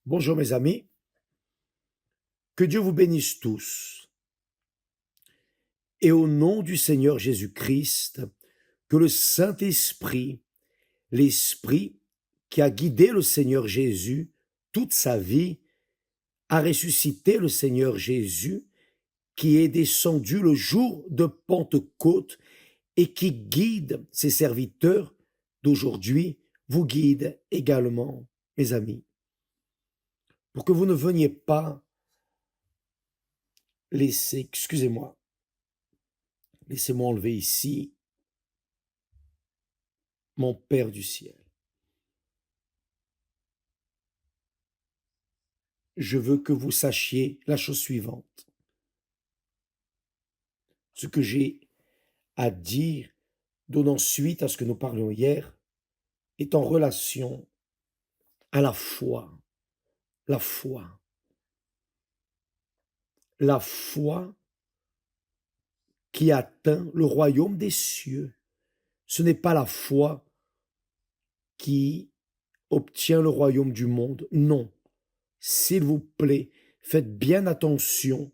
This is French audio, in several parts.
Bonjour mes amis, que Dieu vous bénisse tous. Et au nom du Seigneur Jésus-Christ, que le Saint-Esprit, l'Esprit qui a guidé le Seigneur Jésus toute sa vie, a ressuscité le Seigneur Jésus, qui est descendu le jour de Pentecôte et qui guide ses serviteurs d'aujourd'hui, vous guide également, mes amis. Pour que vous ne veniez pas laisser, excusez-moi, laissez-moi enlever ici mon Père du ciel. Je veux que vous sachiez la chose suivante. Ce que j'ai à dire, donnant suite à ce que nous parlions hier, est en relation à la foi. La foi. La foi qui atteint le royaume des cieux. Ce n'est pas la foi qui obtient le royaume du monde. Non. S'il vous plaît, faites bien attention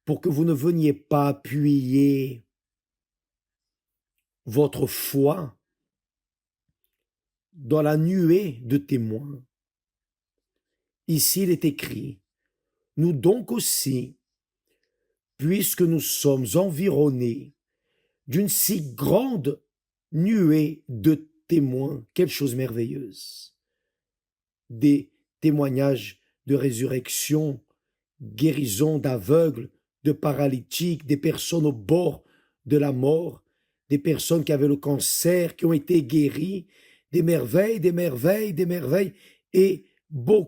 pour que vous ne veniez pas appuyer votre foi dans la nuée de témoins. Ici, il est écrit, nous donc aussi, puisque nous sommes environnés d'une si grande nuée de témoins, quelle chose merveilleuse, des témoignages de résurrection, guérison d'aveugles, de paralytiques, des personnes au bord de la mort, des personnes qui avaient le cancer, qui ont été guéries, des merveilles, des merveilles, des merveilles, et beaucoup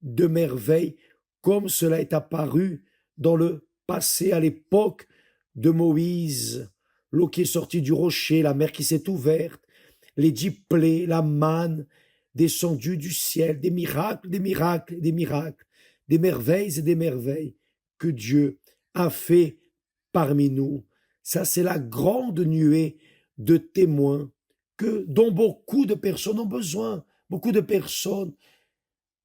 de merveilles, comme cela est apparu dans le passé, à l'époque de Moïse, l'eau qui est sortie du rocher, la mer qui s'est ouverte, les 10 plaies, la manne descendue du ciel, des miracles, des miracles, des miracles, des merveilles et des merveilles que Dieu a fait parmi nous. Ça, c'est la grande nuée de témoins dont beaucoup de personnes ont besoin. Beaucoup de personnes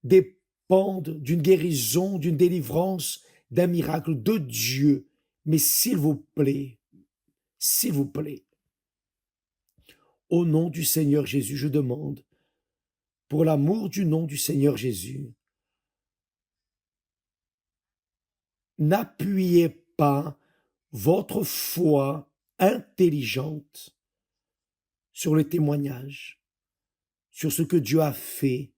dépendent d'une guérison, d'une délivrance, d'un miracle de Dieu. Mais s'il vous plaît, au nom du Seigneur Jésus, je demande, pour l'amour du nom du Seigneur Jésus, n'appuyez pas votre foi intelligente sur le témoignage, sur ce que Dieu a fait,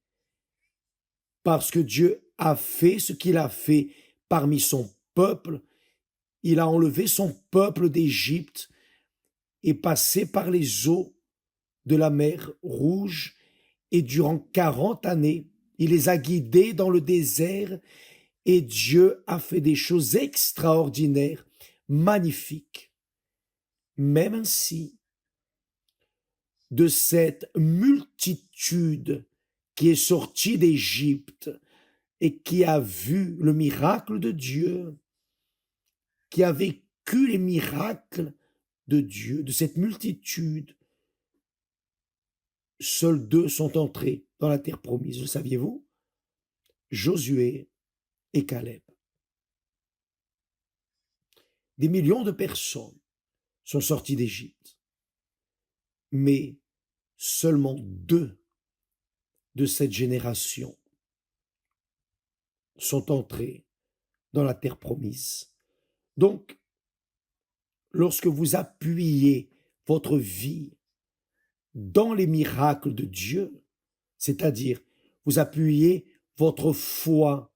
parce que Dieu a fait ce qu'il a fait parmi son peuple. Il a enlevé son peuple d'Égypte et passé par les eaux de la mer Rouge, et durant 40 années, il les a guidés dans le désert, et Dieu a fait des choses extraordinaires, magnifiques. Même ainsi, de cette multitude qui est sortie d'Égypte et qui a vu le miracle de Dieu, qui a vécu les miracles de Dieu, de cette multitude, seuls 2 sont entrés dans la terre promise. Le saviez-vous? Josué et Caleb. Des millions de personnes sont sorties d'Égypte, mais seulement 2 de cette génération sont entrés dans la terre promise. Donc, lorsque vous appuyez votre vie dans les miracles de Dieu, c'est-à-dire vous appuyez votre foi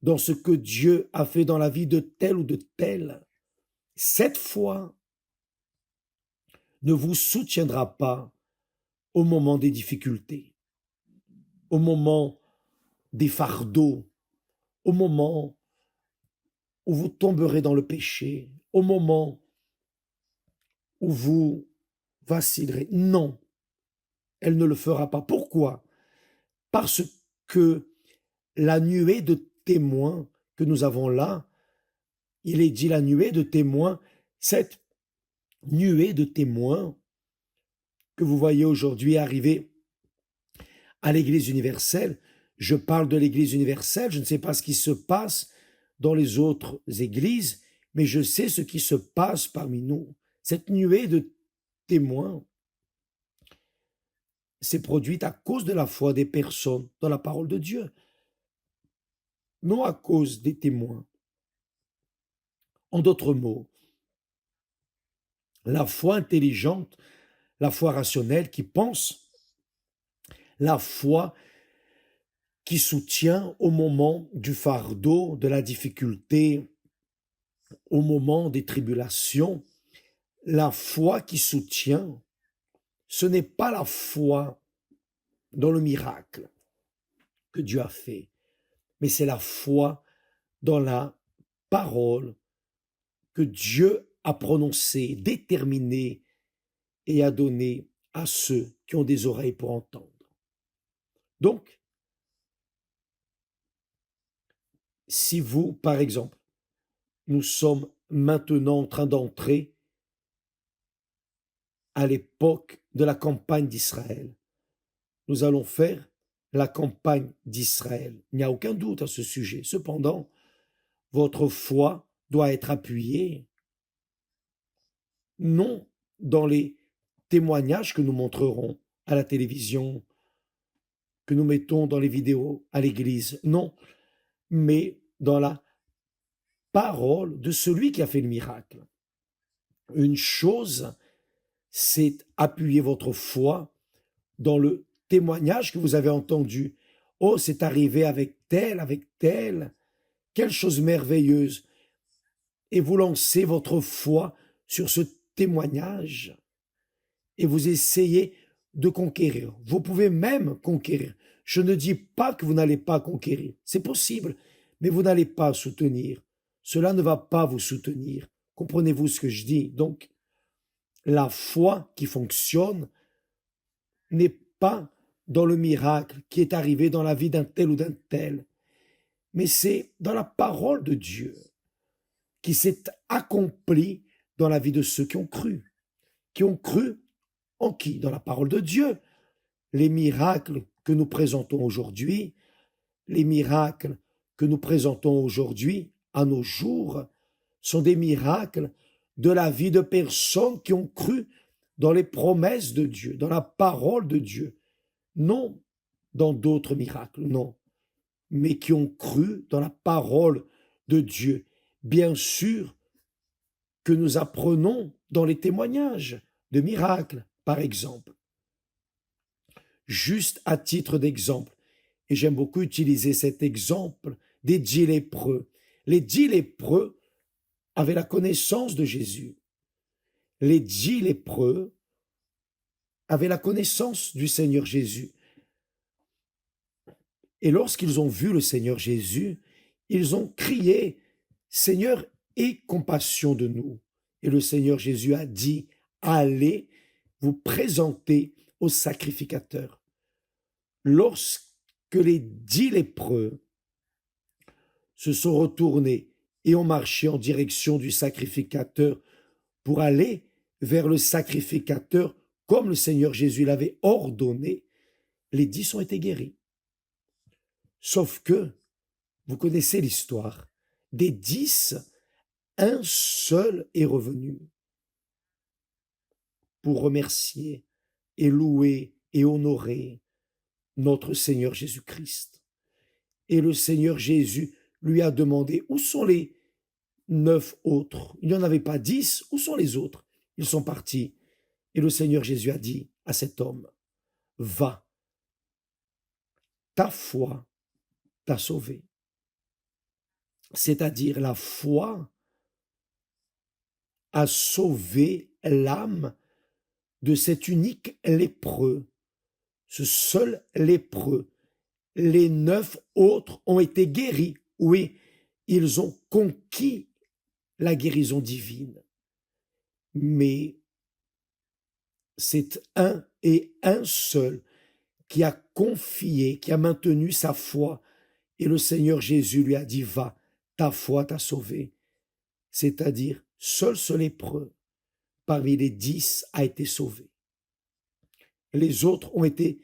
dans ce que Dieu a fait dans la vie de tel ou de tel, cette foi ne vous soutiendra pas au moment des difficultés, au moment des fardeaux, au moment où vous tomberez dans le péché, au moment où vous vacillerez. Non, elle ne le fera pas. Pourquoi? Parce que la nuée de témoins que nous avons là, il est dit la nuée de témoins, cette nuée de témoins que vous voyez aujourd'hui arriver à l'Église universelle, Je parle de l'Église universelle, je ne sais pas ce qui se passe dans les autres églises, mais je sais ce qui se passe parmi nous. Cette nuée de témoins s'est produite à cause de la foi des personnes dans la parole de Dieu, non à cause des témoins. En d'autres mots, la foi intelligente, la foi rationnelle qui pense, la foi qui soutient au moment du fardeau, de la difficulté, au moment des tribulations, la foi qui soutient, ce n'est pas la foi dans le miracle que Dieu a fait, mais c'est la foi dans la parole que Dieu a prononcée, déterminée et a donnée à ceux qui ont des oreilles pour entendre. Donc, si vous, par exemple, nous sommes maintenant en train d'entrer à l'époque de la campagne d'Israël, nous allons faire la campagne d'Israël. Il n'y a aucun doute à ce sujet. Cependant, votre foi doit être appuyée non dans les témoignages que nous montrerons à la télévision, que nous mettons dans les vidéos à l'église, non, mais dans la parole de celui qui a fait le miracle. Une chose, c'est appuyer votre foi dans le témoignage que vous avez entendu. Oh, c'est arrivé avec tel, quelle chose merveilleuse. Et vous lancez votre foi sur ce témoignage et vous essayez de conquérir. Vous pouvez même conquérir. Je ne dis pas que vous n'allez pas conquérir. C'est possible, mais vous n'allez pas soutenir. Cela ne va pas vous soutenir. Comprenez-vous ce que je dis? Donc, la foi qui fonctionne n'est pas dans le miracle qui est arrivé dans la vie d'un tel ou d'un tel, mais c'est dans la parole de Dieu qui s'est accomplie dans la vie de ceux qui ont cru. Qui ont cru en qui? Dans la parole de Dieu. Les miracles que nous présentons aujourd'hui, les miracles que nous présentons aujourd'hui, à nos jours, sont des miracles de la vie de personnes qui ont cru dans les promesses de Dieu, dans la parole de Dieu. Non dans d'autres miracles, non, mais qui ont cru dans la parole de Dieu. Bien sûr que nous apprenons dans les témoignages de miracles, par exemple. Juste à titre d'exemple, et j'aime beaucoup utiliser cet exemple des 10 lépreux. Les 10 lépreux avaient la connaissance de Jésus. Les 10 lépreux avaient la connaissance du Seigneur Jésus. Et lorsqu'ils ont vu le Seigneur Jésus, ils ont crié, « Seigneur, aie compassion de nous. » Et le Seigneur Jésus a dit, « Allez vous présenter au sacrificateur. » Lorsque les 10 lépreux se sont retournés et ont marché en direction du sacrificateur pour aller vers le sacrificateur comme le Seigneur Jésus l'avait ordonné, les 10 ont été guéris. Sauf que, vous connaissez l'histoire, des 10, un seul est revenu pour remercier et louer et honorer notre Seigneur Jésus-Christ. Et le Seigneur Jésus lui a demandé, où sont les 9 autres? Il n'y en avait pas 10, où sont les autres? Ils sont partis. Et le Seigneur Jésus a dit à cet homme, va, ta foi t'a sauvé. C'est-à-dire la foi a sauvé l'âme de cet unique lépreux, ce seul lépreux. Les 9 autres ont été guéris. Oui, ils ont conquis la guérison divine. Mais c'est un et un seul qui a confié, qui a maintenu sa foi. Et le Seigneur Jésus lui a dit, va, ta foi t'a sauvé. C'est-à-dire, seul ce lépreux parmi les 10 a été sauvé. Les autres ont été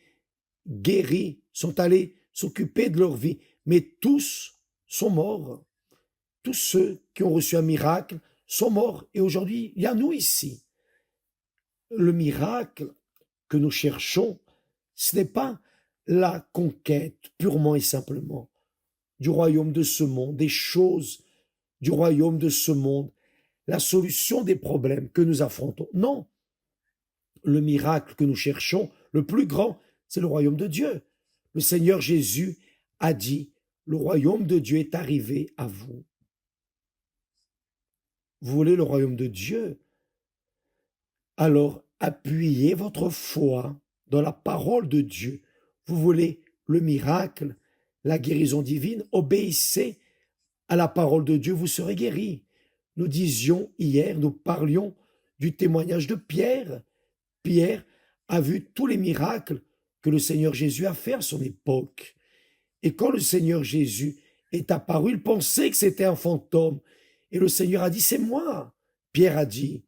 guéris, sont allés s'occuper de leur vie. Mais tous sont morts. Tous ceux qui ont reçu un miracle sont morts. Et aujourd'hui, il y a nous ici. Le miracle que nous cherchons, ce n'est pas la conquête purement et simplement du royaume de ce monde, des choses du royaume de ce monde, la solution des problèmes que nous affrontons. Non, le miracle que nous cherchons, le plus grand, c'est le royaume de Dieu. Le Seigneur Jésus a dit, le royaume de Dieu est arrivé à vous. Vous voulez le royaume de Dieu? Alors appuyez votre foi dans la parole de Dieu. Vous voulez le miracle, la guérison divine? Obéissez à la parole de Dieu, vous serez guéris. Nous disions hier, nous parlions du témoignage de Pierre. Pierre a vu tous les miracles que le Seigneur Jésus a fait à son époque. Et quand le Seigneur Jésus est apparu, il pensait que c'était un fantôme. Et le Seigneur a dit, c'est moi. Pierre a dit,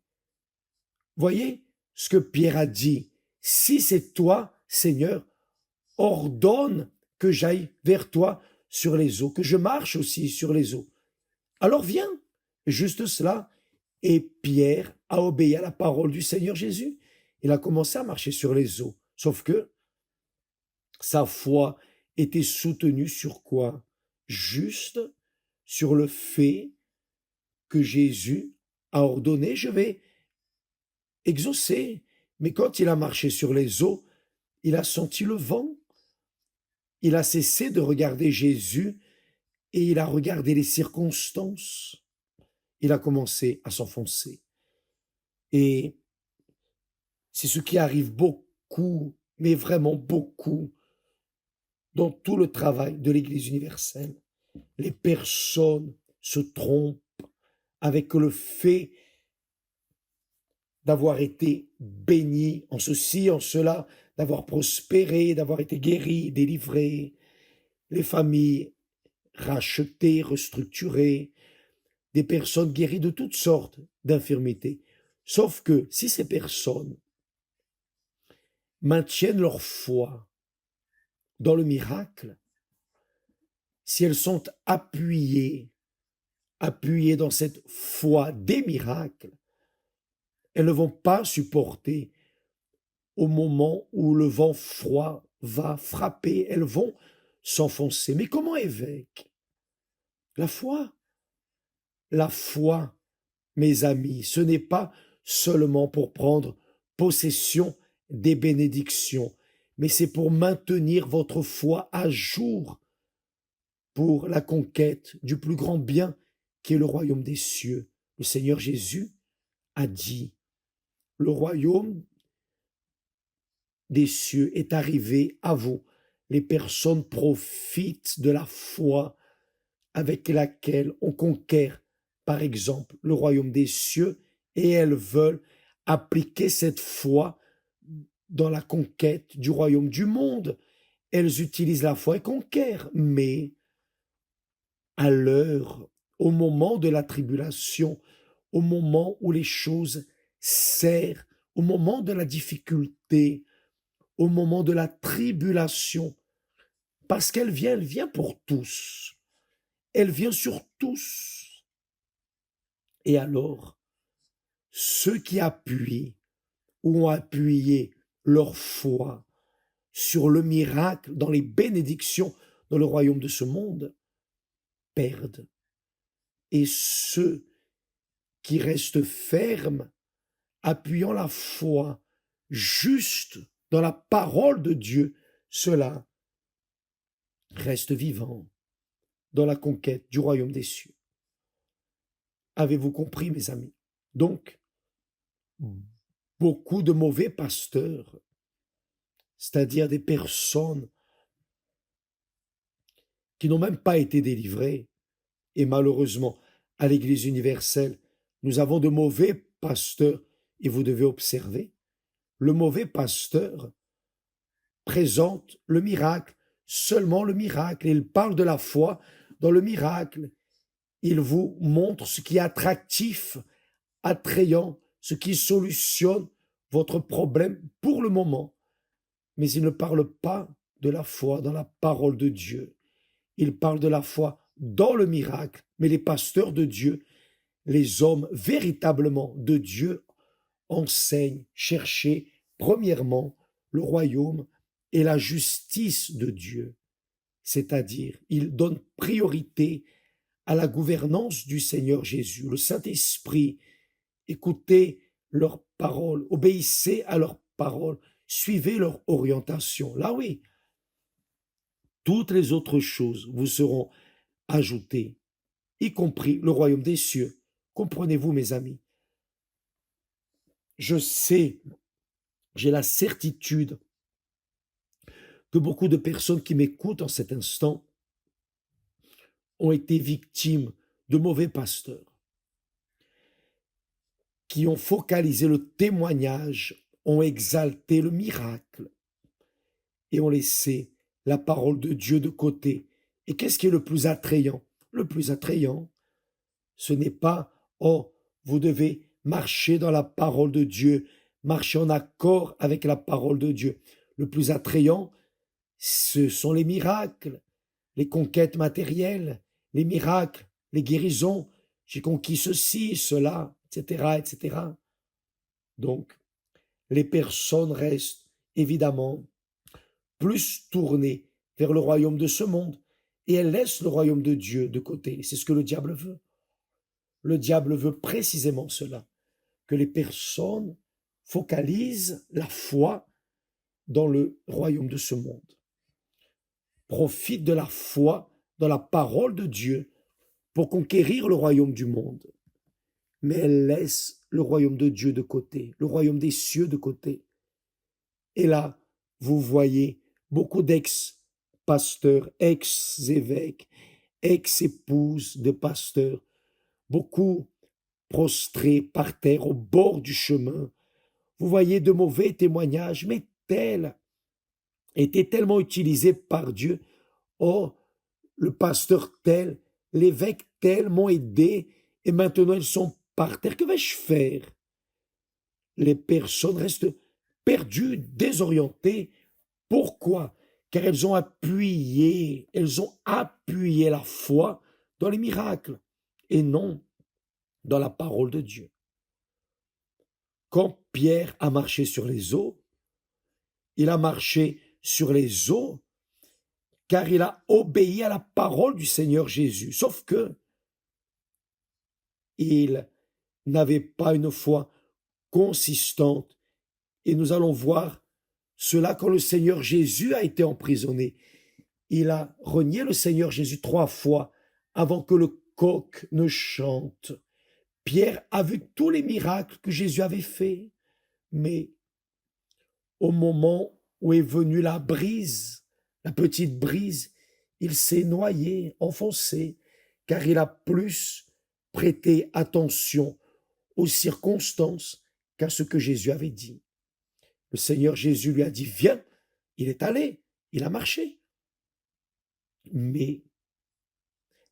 voyez ce que Pierre a dit, si c'est toi, Seigneur, ordonne que j'aille vers toi sur les eaux, que je marche aussi sur les eaux. Alors viens, juste cela. Et Pierre a obéi à la parole du Seigneur Jésus. Il a commencé à marcher sur les eaux. Sauf que sa foi était soutenue sur quoi? Juste sur le fait que Jésus a ordonné, je vais exaucer. Mais quand il a marché sur les eaux, il a senti le vent. Il a cessé de regarder Jésus et il a regardé les circonstances. Il a commencé à s'enfoncer. Et c'est ce qui arrive beaucoup, mais vraiment beaucoup, dans tout le travail de l'Église universelle. Les personnes se trompent avec le fait d'avoir été bénies en ceci, en cela, d'avoir prospéré, d'avoir été guéries, délivrées, les familles rachetées, restructurées, des personnes guéries de toutes sortes d'infirmités. Sauf que si ces personnes maintiennent leur foi dans le miracle, si elles sont appuyées dans cette foi des miracles, elles ne vont pas supporter au moment où le vent froid va frapper, elles vont s'enfoncer. Mais comment évêque? La foi, mes amis, ce n'est pas seulement pour prendre possession des bénédictions, mais c'est pour maintenir votre foi à jour pour la conquête du plus grand bien qui est le royaume des cieux. Le Seigneur Jésus a dit, le royaume des cieux est arrivé à vous. Les personnes profitent de la foi avec laquelle on conquiert, par exemple, le royaume des cieux, et elles veulent appliquer cette foi dans la conquête du royaume du monde. Elles utilisent la foi et conquièrent, mais à l'heure, au moment de la tribulation, au moment où les choses serrent, au moment de la difficulté, au moment de la tribulation, parce qu'elle vient pour tous. Elle vient sur tous. Et alors, ceux qui appuient ou ont appuyé leur foi sur le miracle, dans les bénédictions, dans le royaume de ce monde, perdent. Et ceux qui restent fermes, appuyant la foi juste dans la parole de Dieu, ceux-là restent vivants dans la conquête du royaume des cieux. Avez-vous compris, mes amis? Donc, beaucoup de mauvais pasteurs, c'est-à-dire des personnes qui n'ont même pas été délivrées, et malheureusement, à l'Église universelle, nous avons de mauvais pasteurs, et vous devez observer, le mauvais pasteur présente le miracle, seulement le miracle, et il parle de la foi dans le miracle. Il vous montre ce qui est attractif, attrayant, ce qui solutionne votre problème pour le moment. Mais il ne parle pas de la foi dans la parole de Dieu. Il parle de la foi dans le miracle, mais les pasteurs de Dieu, les hommes véritablement de Dieu, enseignent, chercher premièrement le royaume et la justice de Dieu, c'est-à-dire ils donnent priorité à la gouvernance du Seigneur Jésus, le Saint-Esprit. Écoutez leurs paroles, obéissez à leurs paroles, suivez leur orientation. Là oui, toutes les autres choses vous seront ajoutées, y compris le royaume des cieux. Comprenez-vous, mes amis? Je sais, j'ai la certitude que beaucoup de personnes qui m'écoutent en cet instant ont été victimes de mauvais pasteurs qui ont focalisé le témoignage, ont exalté le miracle et ont laissé la parole de Dieu de côté. Et qu'est-ce qui est le plus attrayant? Le plus attrayant, ce n'est pas « Oh, vous devez marcher dans la parole de Dieu, marcher en accord avec la parole de Dieu ». Le plus attrayant, ce sont les miracles, les conquêtes matérielles, les miracles, les guérisons. J'ai conquis ceci, cela, etc., etc. Donc, les personnes restent évidemment plus tournées vers le royaume de ce monde et elles laissent le royaume de Dieu de côté. C'est ce que le diable veut. Le diable veut précisément cela, que les personnes focalisent la foi dans le royaume de ce monde, profitent de la foi dans la parole de Dieu pour conquérir le royaume du monde. Mais elles laissent le royaume de Dieu de côté, le royaume des cieux de côté. Et là, vous voyez beaucoup d'ex-pasteurs, ex-évêques, ex-épouses de pasteurs, beaucoup prostrés par terre au bord du chemin. Vous voyez de mauvais témoignages, mais tels étaient tellement utilisés par Dieu. Oh, le pasteur tel, l'évêque tel m'ont aidé et maintenant ils sont par terre. Que vais-je faire? Les personnes restent perdues, désorientées. Pourquoi? Car elles ont appuyé la foi dans les miracles et non dans la parole de Dieu. Quand Pierre a marché sur les eaux, il a marché sur les eaux car il a obéi à la parole du Seigneur Jésus. Sauf que il n'avait pas une foi consistante. Et nous allons voir cela quand le Seigneur Jésus a été emprisonné. Il a renié le Seigneur Jésus 3 fois avant que le coq ne chante. Pierre a vu tous les miracles que Jésus avait faits, mais au moment où est venue la brise, la petite brise, il s'est noyé, enfoncé, car il a plus prêté attention aux circonstances qu'à ce que Jésus avait dit. Le Seigneur Jésus lui a dit, viens, il est allé, il a marché. Mais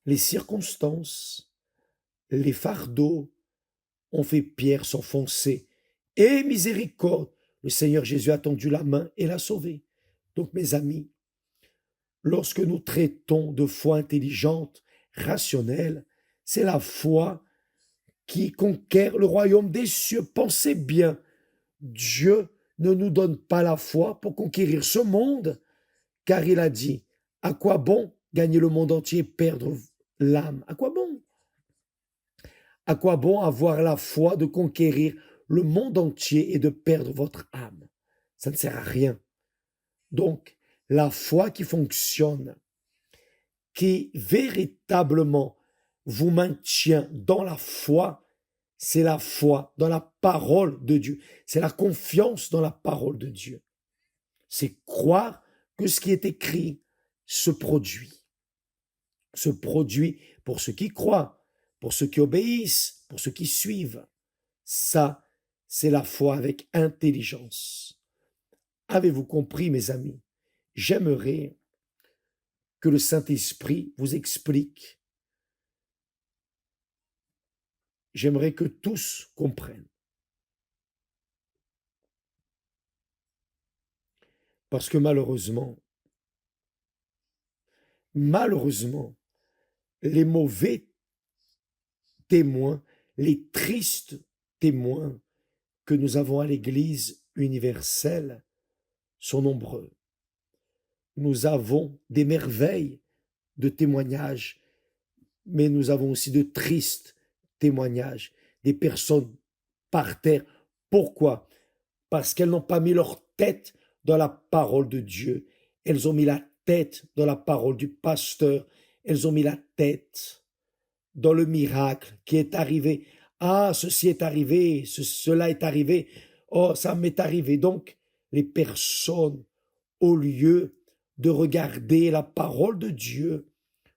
les circonstances, les fardeaux ont fait Pierre s'enfoncer. Et miséricorde, le Seigneur Jésus a tendu la main et l'a sauvé. Donc mes amis, lorsque nous traitons de foi intelligente, rationnelle, c'est la foi qui conquiert le royaume des cieux. Pensez bien, Dieu ne nous donne pas la foi pour conquérir ce monde, car il a dit, à quoi bon gagner le monde entier et perdre l'âme? À quoi bon? À quoi bon avoir la foi de conquérir le monde entier et de perdre votre âme? Ça ne sert à rien. Donc, la foi qui fonctionne, qui véritablement vous maintient dans la foi, c'est la foi dans la parole de Dieu. C'est la confiance dans la parole de Dieu. C'est croire que ce qui est écrit se produit. Se produit pour ceux qui croient, pour ceux qui obéissent, pour ceux qui suivent. Ça, c'est la foi avec intelligence. Avez-vous compris, mes amis? J'aimerais que le Saint-Esprit vous explique. J'aimerais que tous comprennent. Parce que malheureusement, malheureusement, les mauvais témoins, les tristes témoins que nous avons à l'Église universelle sont nombreux. Nous avons des merveilles de témoignages, mais nous avons aussi de tristes témoignages, des personnes par terre. Pourquoi? Parce qu'elles n'ont pas mis leur tête dans la parole de Dieu. Elles ont mis la tête dans la parole du pasteur. Elles ont mis la tête dans le miracle qui est arrivé. Ah, ceci est arrivé, cela est arrivé. Oh, ça m'est arrivé. Donc, les personnes, au lieu de regarder la parole de Dieu,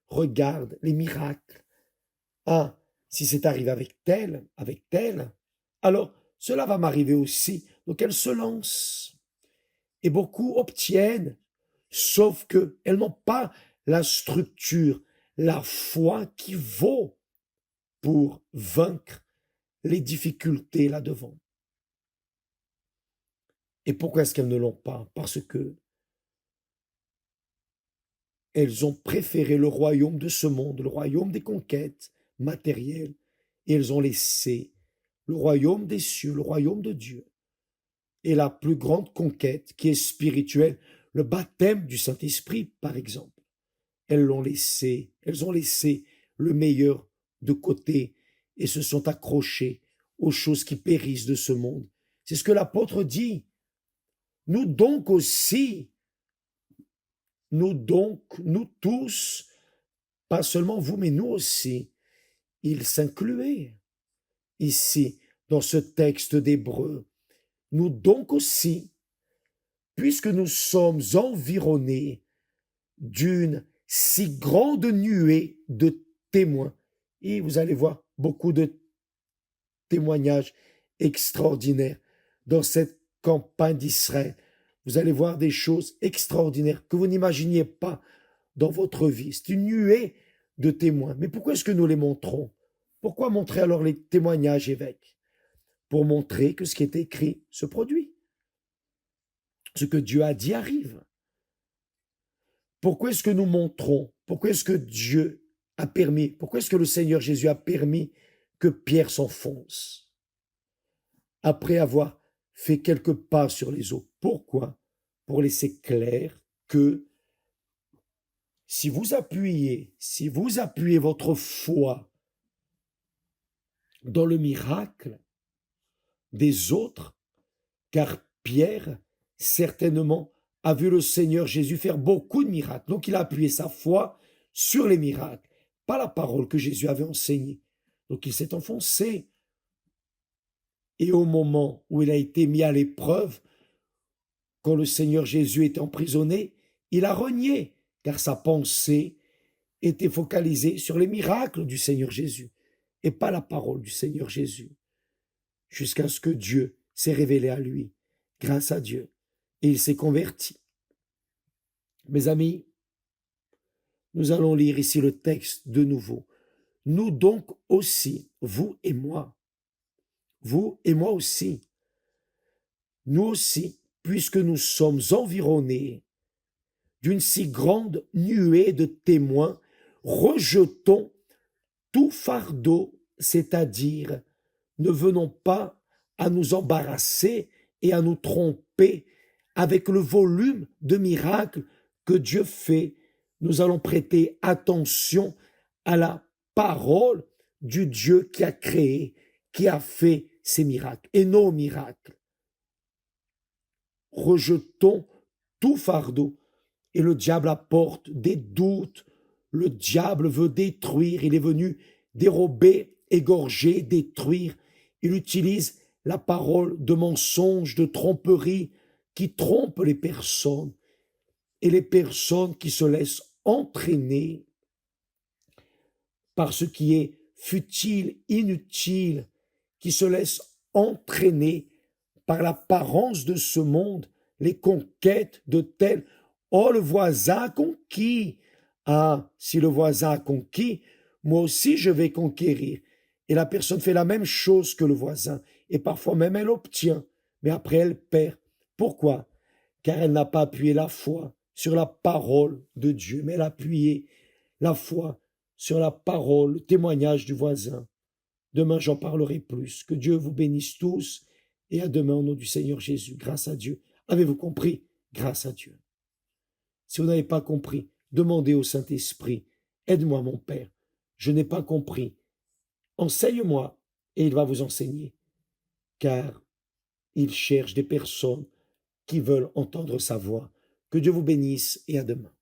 regardent les miracles. Ah, si c'est arrivé avec tel, alors cela va m'arriver aussi. Donc elles se lancent. Et beaucoup obtiennent, sauf qu'elles n'ont pas la structure, la foi qui vaut pour vaincre les difficultés là-devant. Et pourquoi est-ce qu'elles ne l'ont pas? Parce que elles ont préféré le royaume de ce monde, le royaume des conquêtes matérielles, et elles ont laissé le royaume des cieux, le royaume de Dieu, et la plus grande conquête qui est spirituelle, le baptême du Saint-Esprit, par exemple. Elles ont laissé le meilleur de côté et se sont accrochées aux choses qui périssent de ce monde. C'est ce que l'apôtre dit. Nous tous, pas seulement vous, mais nous aussi, il s'incluait ici dans ce texte d'Hébreu. Nous donc aussi, puisque nous sommes environnés d'une si grande nuée de témoins, et vous allez voir beaucoup de témoignages extraordinaires dans cette campagne d'Israël. Vous allez voir des choses extraordinaires que vous n'imaginiez pas dans votre vie. C'est une nuée de témoins. Mais pourquoi est-ce que nous les montrons? Pourquoi montrer alors les témoignages, évêques? Pour montrer que ce qui est écrit se produit. Ce que Dieu a dit arrive. Pourquoi est-ce que nous montrons? Pourquoi est-ce que Dieu a permis? Pourquoi est-ce que le Seigneur Jésus a permis que Pierre s'enfonce après avoir fait quelques pas sur les eaux? Pourquoi? Pour laisser clair que si vous appuyez votre foi dans le miracle des autres, car Pierre certainement a vu le Seigneur Jésus faire beaucoup de miracles. Donc il a appuyé sa foi sur les miracles, pas la parole que Jésus avait enseignée. Donc il s'est enfoncé. Et au moment où il a été mis à l'épreuve, quand le Seigneur Jésus était emprisonné, il a renié, car sa pensée était focalisée sur les miracles du Seigneur Jésus et pas la parole du Seigneur Jésus, jusqu'à ce que Dieu s'est révélé à lui, grâce à Dieu, et il s'est converti. Mes amis, nous allons lire ici le texte de nouveau. Nous donc aussi, vous et moi aussi, nous aussi, puisque nous sommes environnés d'une si grande nuée de témoins, rejetons tout fardeau, c'est-à-dire ne venons pas à nous embarrasser et à nous tromper avec le volume de miracles que Dieu fait. Nous allons prêter attention à la parole du Dieu qui a créé, qui a fait ces miracles et nos miracles. Rejetons tout fardeau et le diable apporte des doutes. Le diable veut détruire, il est venu dérober, égorger, détruire. Il utilise la parole de mensonge, de tromperie qui trompe les personnes et les personnes qui se laissent entraîner par ce qui est futile, inutile, qui se laissent entraîner par l'apparence de ce monde, les conquêtes de tel. Oh, le voisin a conquis. Ah, si le voisin a conquis, moi aussi je vais conquérir. Et la personne fait la même chose que le voisin. Et parfois même elle obtient, mais après elle perd. Pourquoi? Car elle n'a pas appuyé la foi sur la parole de Dieu, mais elle a appuyé la foi sur la parole, le témoignage du voisin. Demain, j'en parlerai plus. Que Dieu vous bénisse tous et à demain au nom du Seigneur Jésus. Grâce à Dieu. Avez-vous compris? Grâce à Dieu. Si vous n'avez pas compris, demandez au Saint-Esprit. Aide-moi, mon Père. Je n'ai pas compris. Enseigne-moi et il va vous enseigner. Car il cherche des personnes qui veulent entendre sa voix. Que Dieu vous bénisse et à demain.